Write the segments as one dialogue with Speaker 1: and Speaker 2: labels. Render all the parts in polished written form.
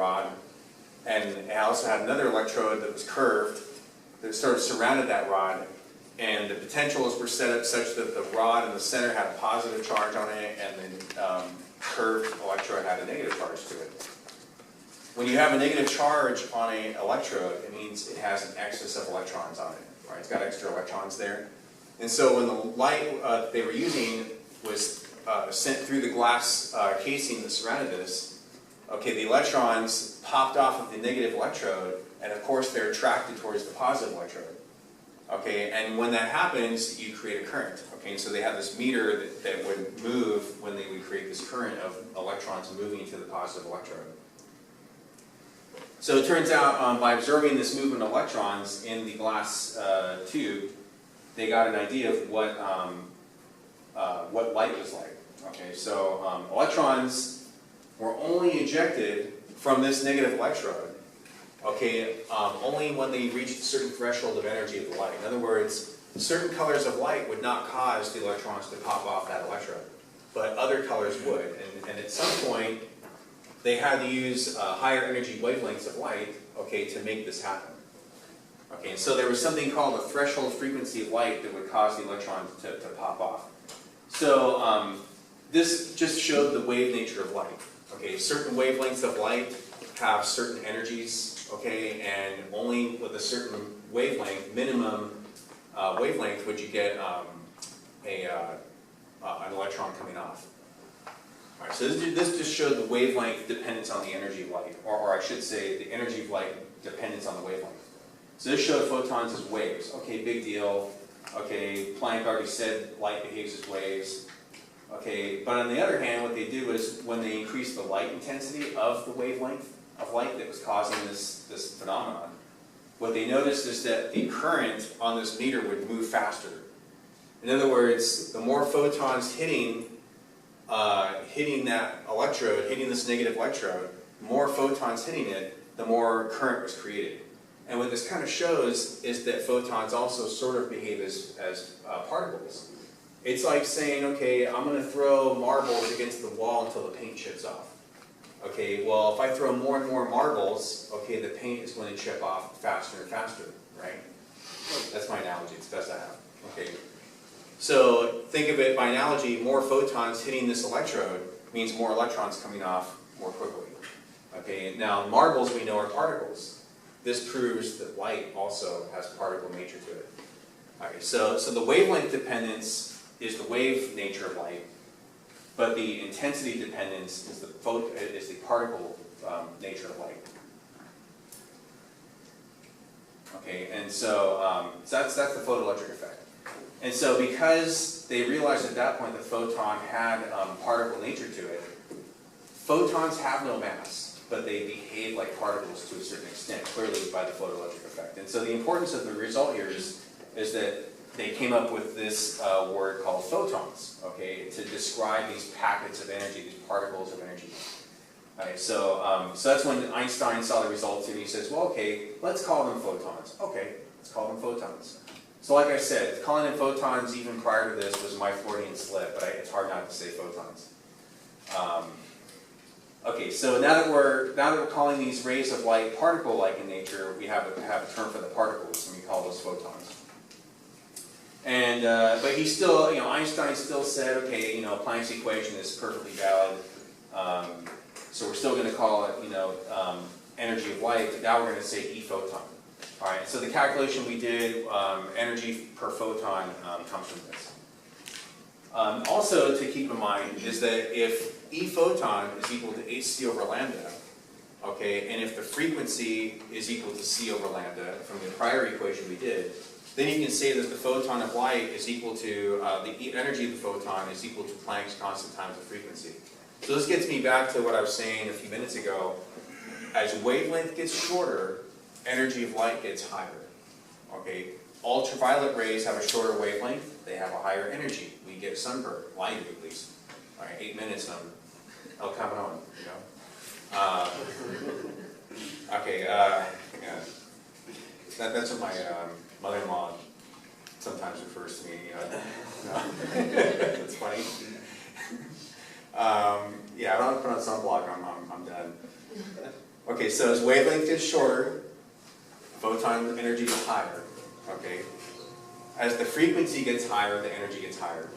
Speaker 1: rod, and it also had another electrode that was curved that sort of surrounded that rod, and the potentials were set up such that the rod in the center had a positive charge on it, and the curved electrode had a negative charge to it. When you have a negative charge on an electrode, it means it has an excess of electrons on it, right? It's got extra electrons there. And so when the light they were using was sent through the glass casing that surrounded this, okay, the electrons popped off of the negative electrode, and of course they're attracted towards the positive electrode. Okay, and when that happens, you create a current. Okay, so they have this meter that would move when they would create this current of electrons moving to the positive electrode. So it turns out by observing this movement of electrons in the glass tube, they got an idea of what light was like. Okay, so electrons were only ejected from this negative electrode. Okay, only when they reached a certain threshold of energy of the light. In other words, certain colors of light would not cause the electrons to pop off that electrode, but other colors would. And at some point, they had to use higher energy wavelengths of light, okay, to make this happen. Okay, and so there was something called a threshold frequency of light that would cause the electron to pop off. So this just showed the wave nature of light. Okay, certain wavelengths of light have certain energies, okay, and only with a certain wavelength, minimum wavelength, would you get an electron coming off. All right, so this just showed the wavelength dependence on the energy of light, or I should say the energy of light dependence on the wavelength. So this showed photons as waves. Okay, big deal. Okay, Planck already said light behaves as waves. Okay, but on the other hand, what they did was when they increased the light intensity of the wavelength of light that was causing this phenomenon, what they noticed is that the current on this meter would move faster. In other words, the more photons hitting that electrode, hitting this negative electrode, more photons hitting it, the more current was created. And what this kind of shows is that photons also sort of behave as particles. It's like saying, okay, I'm going to throw marbles against the wall until the paint chips off. Okay, well, if I throw more and more marbles, okay, the paint is going to chip off faster and faster, right? That's my analogy. It's the best I have. Okay. So think of it by analogy, more photons hitting this electrode means more electrons coming off more quickly. Okay, now marbles we know are particles. This proves that light also has particle nature to it. Okay, so the wavelength dependence is the wave nature of light, but the intensity dependence is the particle nature of light. Okay, and so that's the photoelectric effect. And so because they realized at that point the photon had particle nature to it, photons have no mass, but they behave like particles to a certain extent, clearly by the photoelectric effect. And so the importance of the result here is that they came up with this word called photons, okay, to describe these packets of energy, these particles of energy. Right, so that's when Einstein saw the results and he says, well, okay, let's call them photons. Okay, let's call them photons. So like I said, calling them photons even prior to this was my Freudian slip, but it's hard not to say photons. Okay, so now that we're calling these rays of light particle-like in nature, we have a term for the particles, and we call those photons. And but he still, Einstein still said, okay, Planck's equation is perfectly valid. So we're still going to call it, energy of light. But now we're going to say E photon. All right. So the calculation we did, energy per photon, comes from this. Also, to keep in mind is that if E photon is equal to hc over lambda, okay, and if the frequency is equal to c over lambda from the prior equation we did, then you can say that the photon of light is equal to, the energy of the photon is equal to Planck's constant times the frequency. So this gets me back to what I was saying a few minutes ago. As wavelength gets shorter, energy of light gets higher. Okay, ultraviolet rays have a shorter wavelength, they have a higher energy. We get sunburn, light at least. All right, 8 minutes on El Cameron, Okay, yeah. That's what my mother-in-law sometimes refers to me. That's funny. Yeah, I don't put on sunblock. I'm done. Okay. Okay, so as wavelength gets shorter, photon energy is higher. Okay, as the frequency gets higher, the energy gets higher.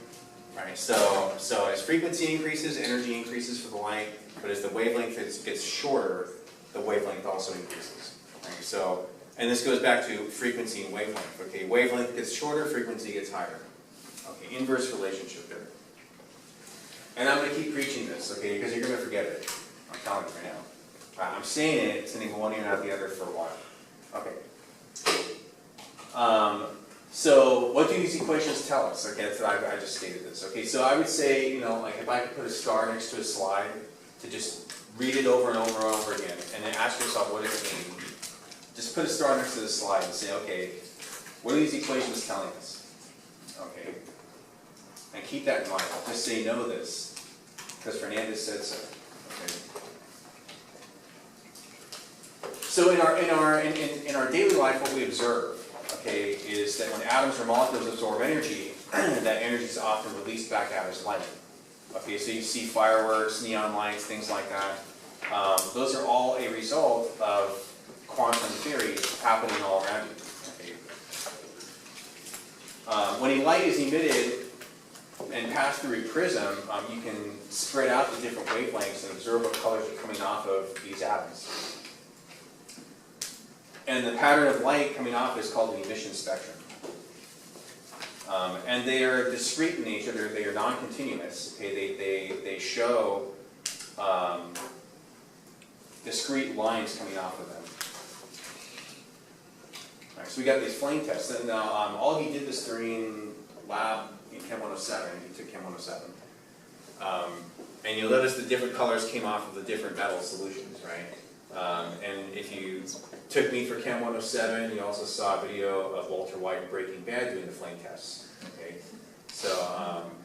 Speaker 1: Right. So as frequency increases, energy increases for the light. But as the wavelength gets shorter, the wavelength also increases. Right. So, and this goes back to frequency and wavelength. Okay, wavelength gets shorter, frequency gets higher. Okay, inverse relationship there. And I'm going to keep preaching this, okay, because you're going to forget it. I'm telling you right now. I'm saying it, it's going to go one ear and out the other for a while. Okay. So what do these equations tell us? Okay, so I just stated this. Okay, so I would say, you know, like if I could put a star next to a slide to just read it over and over and over again, and then ask yourself, what does it mean? Just put a star next to the slide and say, okay, what are these equations telling us? Okay, and keep that in mind. Just say, know this, because Fernandez said so. Okay. So in our daily life, what we observe, okay, is that when atoms or molecules absorb energy, that energy is often released back out as light. Okay, so you see fireworks, neon lights, things like that. Those are all a result of quantum theory happening all around you. Okay. When a light is emitted and passed through a prism, you can spread out the different wavelengths and observe what colors are coming off of these atoms. And the pattern of light coming off is called the emission spectrum. And they are discrete in nature, they are non-continuous. Okay? They show discrete lines coming off of them. All right, so we got these flame tests. And all he did this during lab in Chem 107, he took Chem 107. And you'll notice the different colors came off of the different metal solutions, right? And if you took me for Chem 107, you also saw a video of Walter White and Breaking Bad doing the flame tests. Okay, so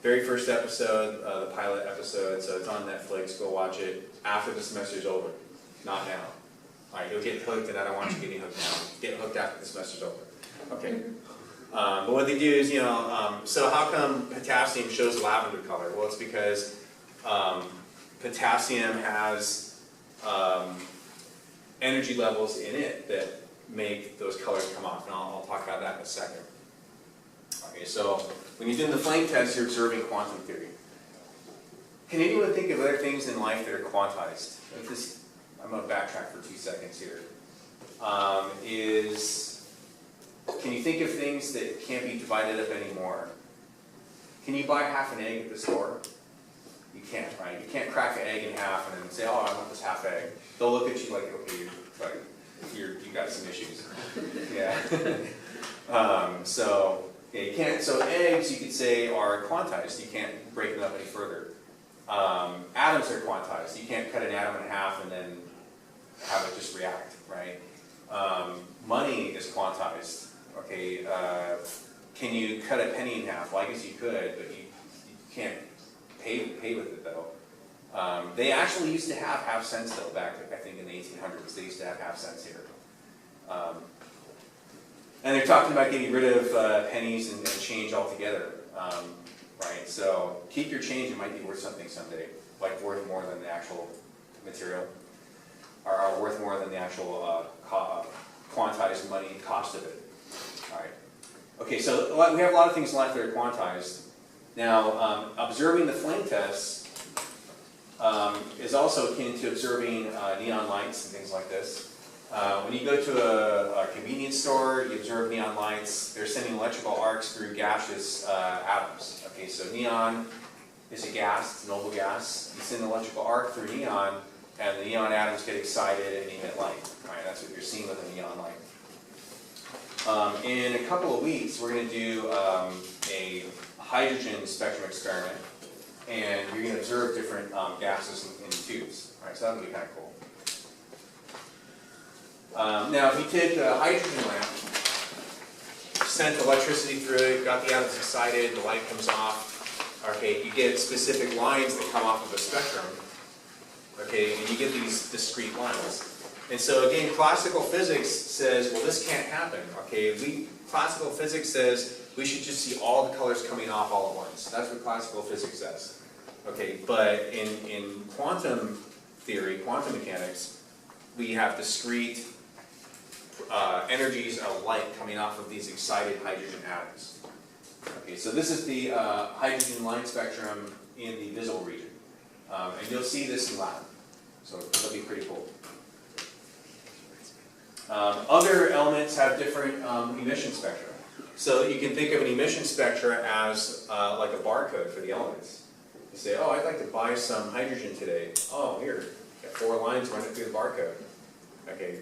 Speaker 1: very first episode, the pilot episode, so it's on Netflix. Go watch it after the semester's over, not now. All right, you'll get hooked, and I don't want you getting hooked now. Get hooked after the semester's over. Okay. But what they do is, you know, so how come potassium shows lavender color? Well, it's because potassium has energy levels in it that make those colors come off, and I'll talk about that in a second. Okay, so when you're doing the flame test, you're observing quantum theory. Can anyone think of other things in life that are quantized? I'm going to backtrack for 2 seconds here. Can you think of things that can't be divided up anymore? Can you buy half an egg at the store? You can't, right? You can't crack an egg in half and then say, oh, I want this half egg. They'll look at you like, okay, you got some issues. Yeah. Yeah, you can't. So eggs, you could say, are quantized. You can't break them up any further. Atoms are quantized. You can't cut an atom in half and then have it just react, right? Money is quantized. Okay. Can you cut a penny in half? Well, I guess you could, but you can't pay with it though. They actually used to have half cents though back, I think, in the 1800s. They used to have half cents here. And they're talking about getting rid of pennies and change altogether, right? So keep your change, it might be worth something someday, like worth more than the actual material, or worth more than the actual quantized money cost of it. All right. Okay, so we have a lot of things in life that are quantized. Now, observing the flame tests is also akin to observing neon lights and things like this. When you go to a convenience store, you observe neon lights. They're sending electrical arcs through gaseous atoms. Okay, so neon is a gas, it's a noble gas. You send an electrical arc through neon, and the neon atoms get excited and emit light. Right, that's what you're seeing with a neon light. In a couple of weeks, we're going to do a hydrogen spectrum experiment, and you're going to observe different gases in tubes. Right, so that'll be kind of cool. Now, if you take a hydrogen lamp, sent electricity through it, got the atoms excited, the light comes off, okay, you get specific lines that come off of the spectrum, okay, and you get these discrete lines. And so again, classical physics says, well, this can't happen, okay, classical physics says we should just see all the colors coming off all at once. That's what classical physics says. Okay, but in quantum theory, quantum mechanics, we have discrete energies of light coming off of these excited hydrogen atoms. Okay, so this is the hydrogen line spectrum in the visible region. And you'll see this in lab. So that'll be pretty cool. Other elements have different emission spectra. So you can think of an emission spectra as like a barcode for the elements. You say, oh, I'd like to buy some hydrogen today. Oh, here, got 4 lines running through the barcode. Okay.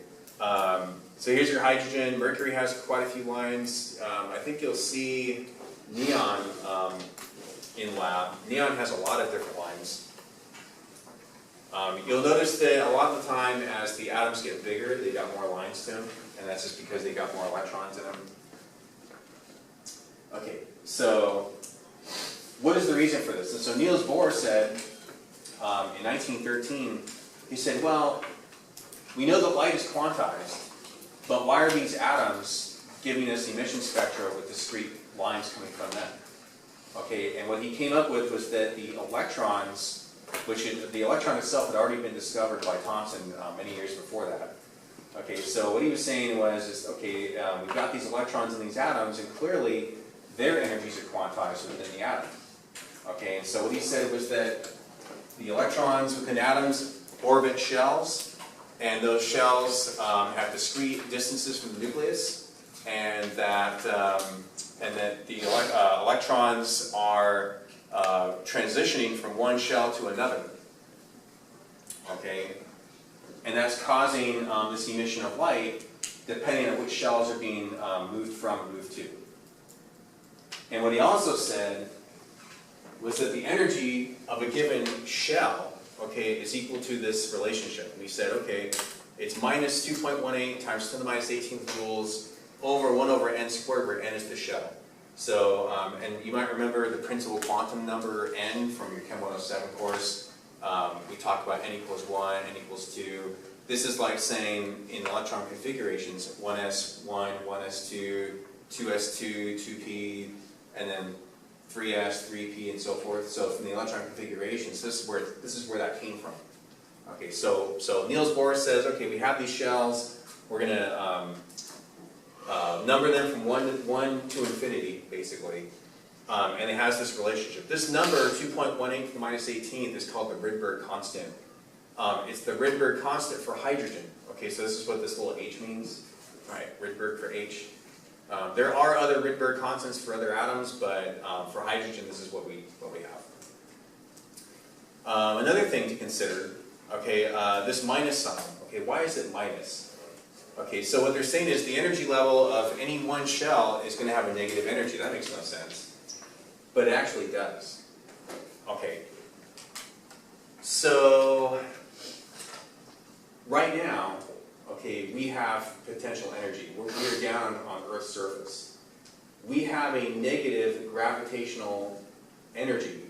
Speaker 1: So here's your hydrogen. Mercury has quite a few lines. I think you'll see neon in lab. Neon has a lot of different lines. You'll notice that a lot of the time as the atoms get bigger, they got more lines to them, and that's just because they got more electrons in them. Okay, so what is the reason for this? And so Niels Bohr said in 1913, he said, well, we know that light is quantized, but why are these atoms giving us emission spectra with discrete lines coming from them? Okay, and what he came up with was that the electrons, the electron itself had already been discovered by Thomson many years before that. Okay, so what he was saying was, okay, we've got these electrons in these atoms, and clearly their energies are quantized within the atom. Okay, and so what he said was that the electrons within atoms orbit shells, and those shells have discrete distances from the nucleus, and that the electrons are transitioning from one shell to another. Okay, and that's causing this emission of light depending on which shells are being moved from and moved to. And what he also said was that the energy of a given shell, okay, is equal to this relationship. And he said, okay, it's minus 2.18 times 10 to the minus 18th joules over 1 over n squared, where n is the shell. So, and you might remember the principal quantum number n from your Chem 107 course. We talked about n equals 1, n equals 2. This is like saying in electron configurations, 1s1, 1s2, 2s2, 2p, and then 3s, 3p, and so forth. So from the electron configurations, this is where that came from. Okay, so Niels Bohr says, okay, we have these shells. We're going to number them from 1 to infinity, basically. And it has this relationship. This number, 2.18 to the minus 18th, is called the Rydberg constant. It's the Rydberg constant for hydrogen. Okay, so this is what this little h means. Right, Rydberg for h. There are other Rydberg constants for other atoms, but for hydrogen, this is what we have. Another thing to consider, okay, this minus sign. Okay, why is it minus? Okay, so what they're saying is the energy level of any one shell is going to have a negative energy. That makes no sense. But it actually does. Okay. So, right now, okay, we have potential energy. We're down on Earth's surface. We have a negative gravitational energy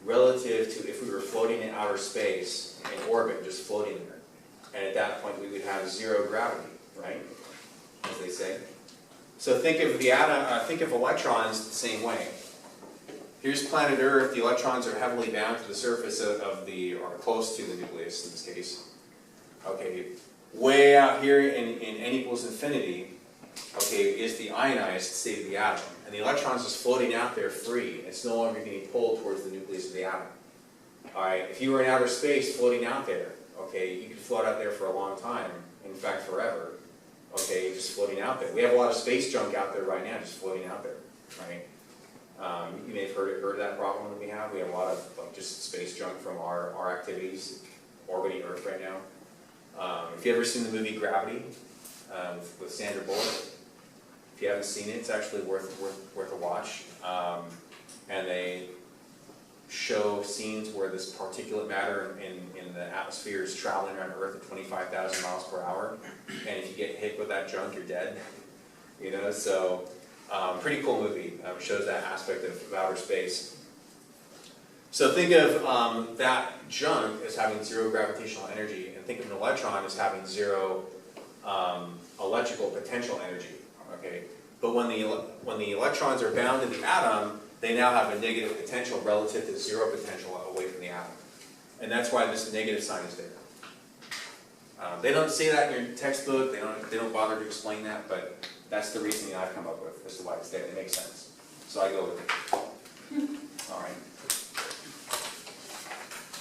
Speaker 1: relative to if we were floating in outer space in orbit, just floating there. And at that point, we would have zero gravity, right? As they say. So think of the atom. Think of electrons the same way. Here's planet Earth. The electrons are heavily bound to the surface or close to the nucleus in this case. Okay, way out here in n equals infinity, okay, is the ionized state of the atom, and the electron's just floating out there free. It's no longer being pulled towards the nucleus of the atom. All right, if you were in outer space floating out there, okay, you could float out there for a long time, in fact forever, okay, just floating out there. We have a lot of space junk out there right now, just floating out there, right? You may have heard that problem that we have. We have a lot of just space junk from our activities orbiting Earth right now. If you ever seen the movie Gravity with Sandra Bullock, if you haven't seen it, it's actually worth a watch. And they show scenes where this particulate matter in the atmosphere is traveling around Earth at 25,000 miles per hour, and if you get hit with that junk, you're dead. You know, so pretty cool movie. Shows that aspect of outer space. So think of that junk as having zero gravitational energy, and think of an electron as having zero electrical potential energy. Okay, but when the electrons are bound in the atom, they now have a negative potential relative to zero potential away from the atom. And that's why this negative sign is there. They don't say that in your textbook. They don't bother to explain that, but that's the reasoning I've come up with as to why it's there. It makes sense. So I go with it. All right.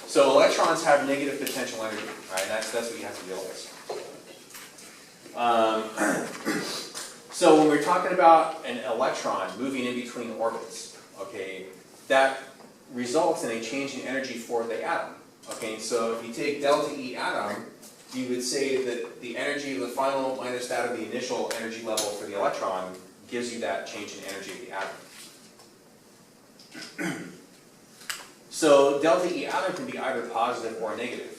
Speaker 1: So electrons have negative potential energy, right? That's what you have to realize. So when we're talking about an electron moving in between orbits, okay, that results in a change in energy for the atom. Okay, so if you take delta E atom, you would say that the energy of the final minus that of the initial energy level for the electron gives you that change in energy of the atom. So delta E atom can be either positive or negative.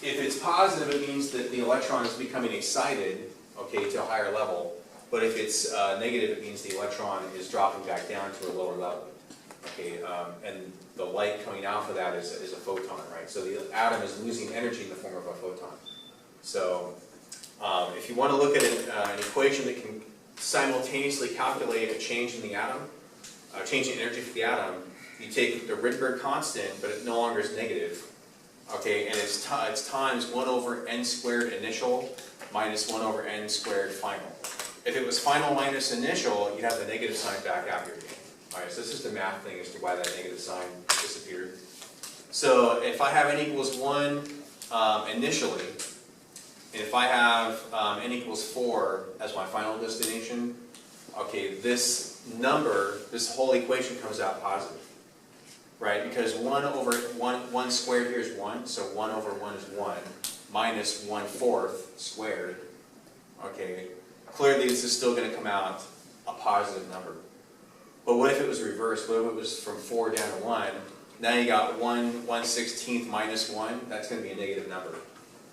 Speaker 1: If it's positive, it means that the electron is becoming excited, okay, to a higher level. But if it's negative, it means the electron is dropping back down to a lower level. Okay, and the light coming out of that is a photon, right? So the atom is losing energy in the form of a photon. So if you want to look at an equation that can simultaneously calculate a change in the atom, change in energy for the atom, you take the Rydberg constant, but it no longer is negative. Okay, and it's times 1 over n squared initial minus 1 over n squared final. If it was final minus initial, you'd have the negative sign back out here again. Alright, so it's just a math thing as to why that negative sign disappeared. So if I have n equals 1 initially, and if I have n equals 4 as my final destination, okay, this number, this whole equation comes out positive. Right, because 1 over 1 squared here is 1, so 1 over 1 is 1, minus 1/4 squared. Okay, clearly this is still going to come out a positive number. But what if it was reversed? What if it was from 4 down to 1? Now you got 1/16 minus 1, that's going to be a negative number.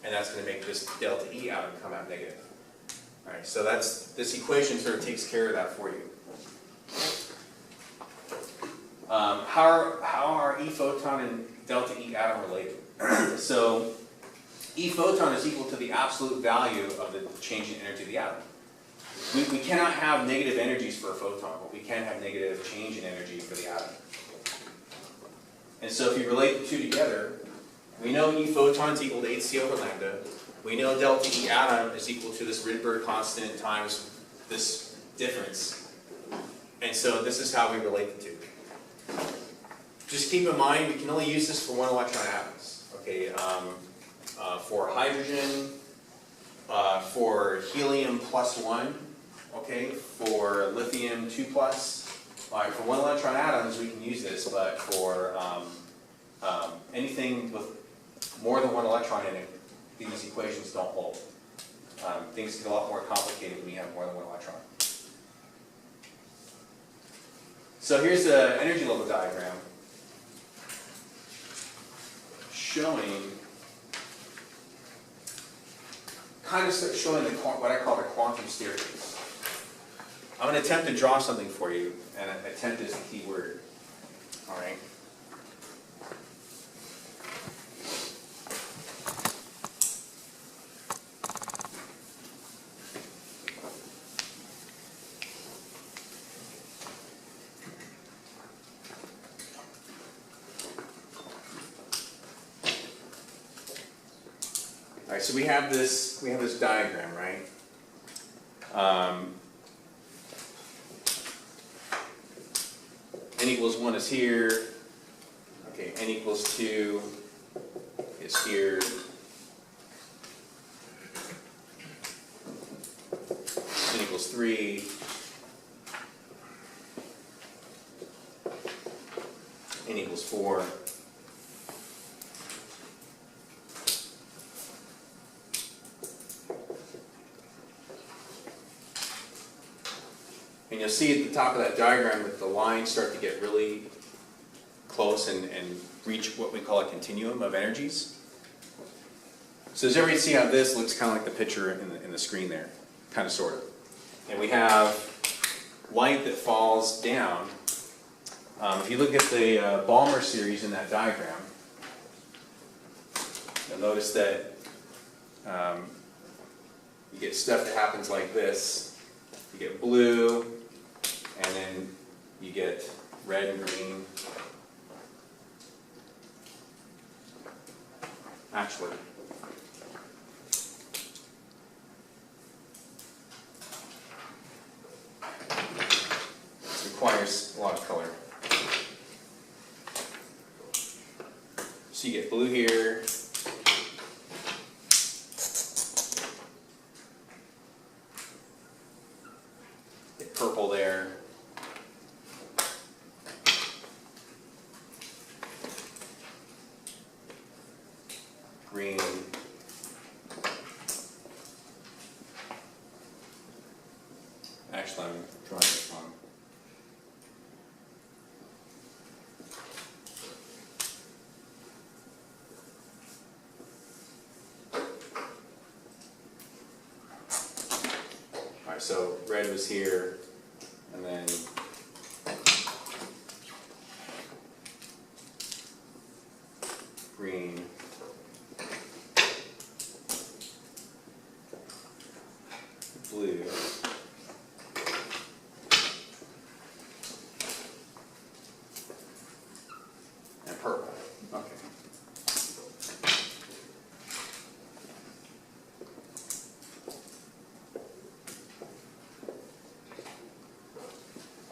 Speaker 1: And that's going to make this delta E atom come out negative. Alright, so this equation sort of takes care of that for you. How are E photon and delta E atom related? So E photon is equal to the absolute value of the change in energy of the atom. We cannot have negative energies for a photon, but we can have negative change in energy for the atom. And so if you relate the two together, we know E photon is equal to hc over lambda. We know delta E atom is equal to this Rydberg constant times this difference. And so this is how we relate the two. Just keep in mind, we can only use this for 1 electron atoms. Okay, for hydrogen, for helium +1, okay, for lithium 2+. All right, for 1 electron atoms, we can use this, but for anything with more than 1 electron in it, these equations don't hold. Things get a lot more complicated when you have more than 1 electron. So here's the energy level diagram showing, kind of showing what I call the quantum staircase. I'm going to attempt to draw something for you, and attempt is the key word. All right. All right, so we have this diagram, right? N equals 1 is here. Okay, n equals 2 is here. N equals 3. N equals 4. And you'll see at the top of that diagram that the lines start to get really close and reach what we call a continuum of energies. So does everybody see how this looks kind of like the picture in the screen there? Kind of, sort of. And we have light that falls down. If you look at the Balmer series in that diagram, you'll notice that you get stuff that happens like this. You get blue, and then you get red and green. actually. This requires a lot of color. So you get blue here. Get purple there. Green. Actually, I'm drawing this wrong. All right, so red was here, and then green. Blue. And purple. Okay.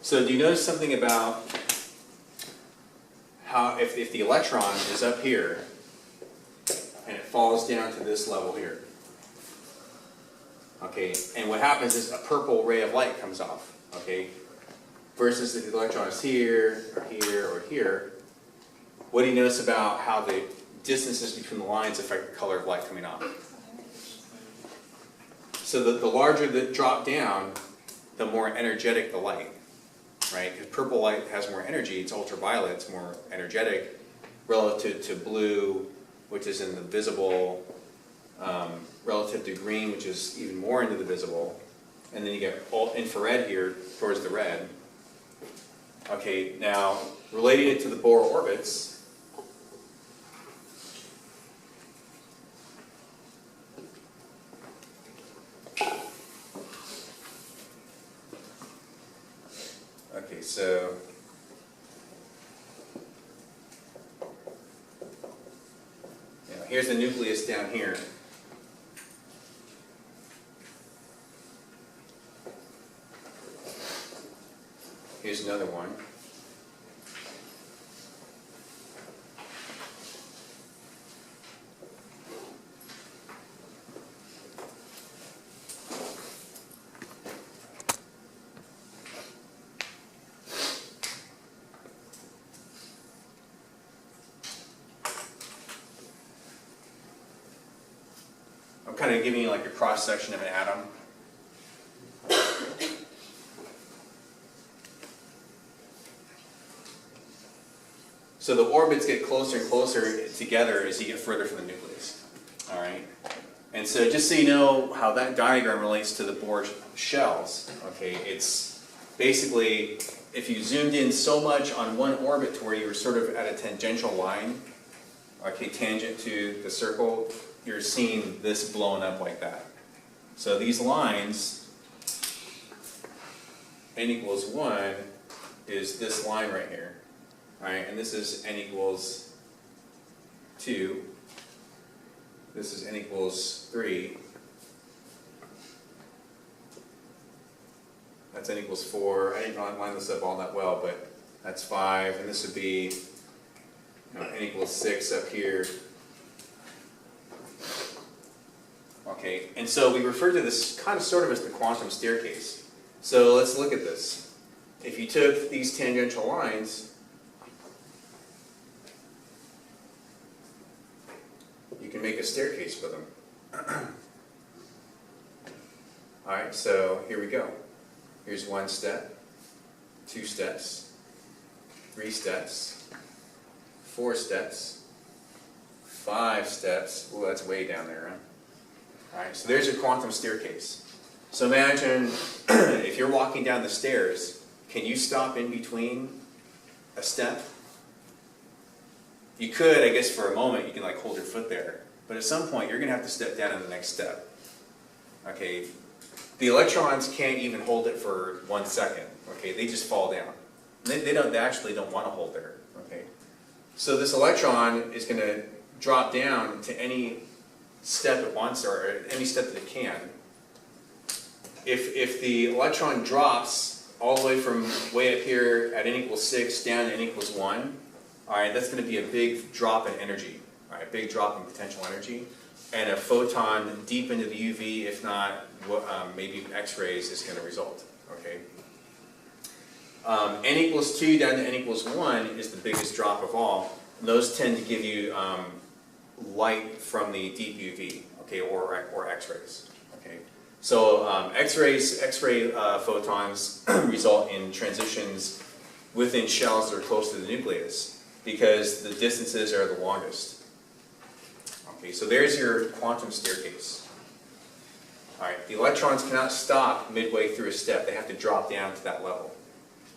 Speaker 1: So do you notice something about how if the electron is up here and it falls down to this level here? Okay, and what happens is a purple ray of light comes off, okay? Versus if the electron is here, or here, or here, what do you notice about how the distances between the lines affect the color of light coming off? So the larger the drop down, the more energetic the light, right? Because purple light has more energy, it's ultraviolet, it's more energetic, relative to blue, which is in the visible, relative to green, which is even more into the visible, and then you get all infrared here towards the red. Okay, now relating it to the Bohr orbits, okay, so here's the nucleus down here. Here's another one. I'm kind of giving you like a cross section of an atom. So the orbits get closer and closer together as you get further from the nucleus. All right? And so just so you know how that diagram relates to the Bohr shells, okay, it's basically if you zoomed in so much on one orbit to where you were sort of at a tangential line, okay, tangent to the circle, you're seeing this blown up like that. So these lines, n equals 1, is this line right here. Right, and this is n equals 2. This is n equals 3. That's n equals 4. I didn't line this up all that well, but that's 5. And this would be n equals 6 up here. Okay, and so we refer to this kind of sort of as the quantum staircase. So let's look at this. If you took these tangential lines, you can make a staircase with them. Alright, so here we go. Here's 1 step, 2 steps, 3 steps, 4 steps, 5 steps. Ooh, that's way down there, huh? Alright, so there's your quantum staircase. So imagine if you're walking down the stairs, can you stop in between a step? You could, I guess, for a moment, you can like hold your foot there. But at some point, you're going to have to step down in the next step. Okay, the electrons can't even hold it for 1 second. Okay, they just fall down. They actually don't want to hold there. Okay, so this electron is going to drop down to any step it wants, or any step that it can, if the electron drops all the way from way up here at n equals 6 down to n equals 1, all right, that's going to be a big drop in energy, all right, big drop in potential energy, and a photon deep into the UV, if not maybe X-rays, is going to result. Okay. N equals 2 down to n equals 1 is the biggest drop of all. And those tend to give you light from the deep UV, okay, or X-rays. Okay. So X-ray photons result in transitions within shells that are close to the nucleus because the distances are the longest. Okay, so there's your quantum staircase. All right, the electrons cannot stop midway through a step; they have to drop down to that level.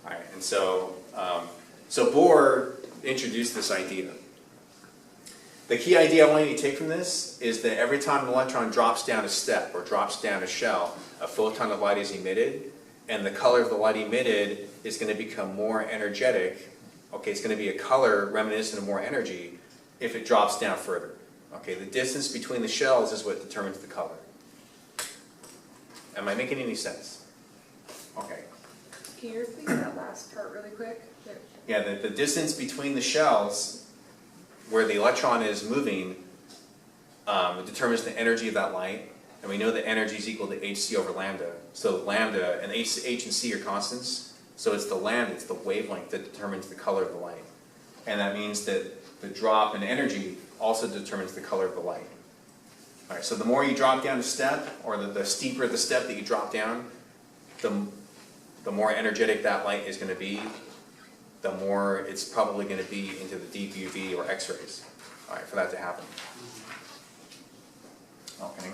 Speaker 1: All right, and so Bohr introduced this idea. The key idea I want you to take from this is that every time an electron drops down a step or drops down a shell, a photon of light is emitted, and the color of the light emitted is going to become more energetic. Okay, it's going to be a color reminiscent of more energy if it drops down further. Okay, the distance between the shells is what determines the color. Am I making any sense? Okay.
Speaker 2: Can you repeat that last part really quick?
Speaker 1: Yeah, the distance between the shells where the electron is moving determines the energy of that light, and we know that energy is equal to hc over lambda. So lambda, and h and c are constants, so it's the lambda, it's the wavelength that determines the color of the light. And that means that the drop in energy also determines the color of the light. All right, so the more you drop down a step, or the steeper the step that you drop down, the more energetic that light is going to be, the more it's probably going to be into the deep UV or X-rays, all right, for that to happen. Okay.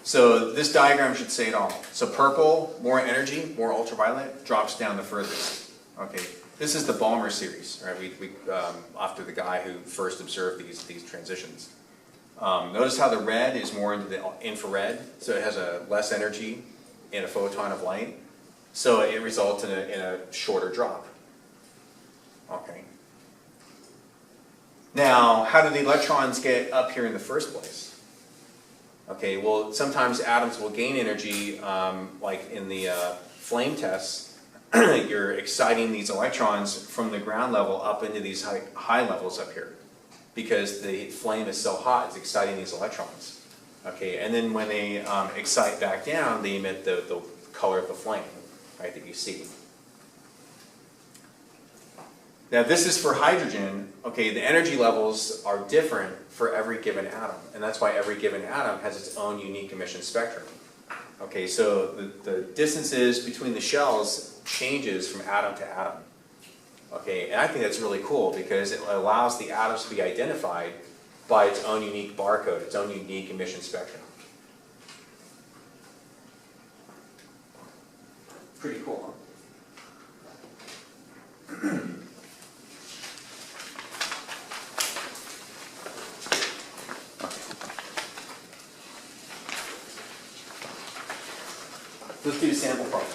Speaker 1: So this diagram should say it all. So purple, more energy, more ultraviolet, drops down the furthest. Okay. This is the Balmer series, right? We after the guy who first observed these transitions. Notice how the red is more into the infrared, so it has a less energy in a photon of light. So it results in a shorter drop. Okay. Now, how do the electrons get up here in the first place? Okay, well, sometimes atoms will gain energy, like in the flame tests, you're exciting these electrons from the ground level up into these high levels up here, because the flame is so hot, it's exciting these electrons. Okay, and then when they excite back down, they emit the color of the flame, right, that you see. Now this is for hydrogen. Okay, the energy levels are different for every given atom, and that's why every given atom has its own unique emission spectrum. Okay, so the distances between the shells changes from atom to atom. Okay, and I think that's really cool because it allows the atoms to be identified by its own unique barcode, its own unique emission spectrum. Pretty cool, huh? Let's do a sample problem.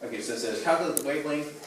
Speaker 1: Okay, so it says calculate the wavelength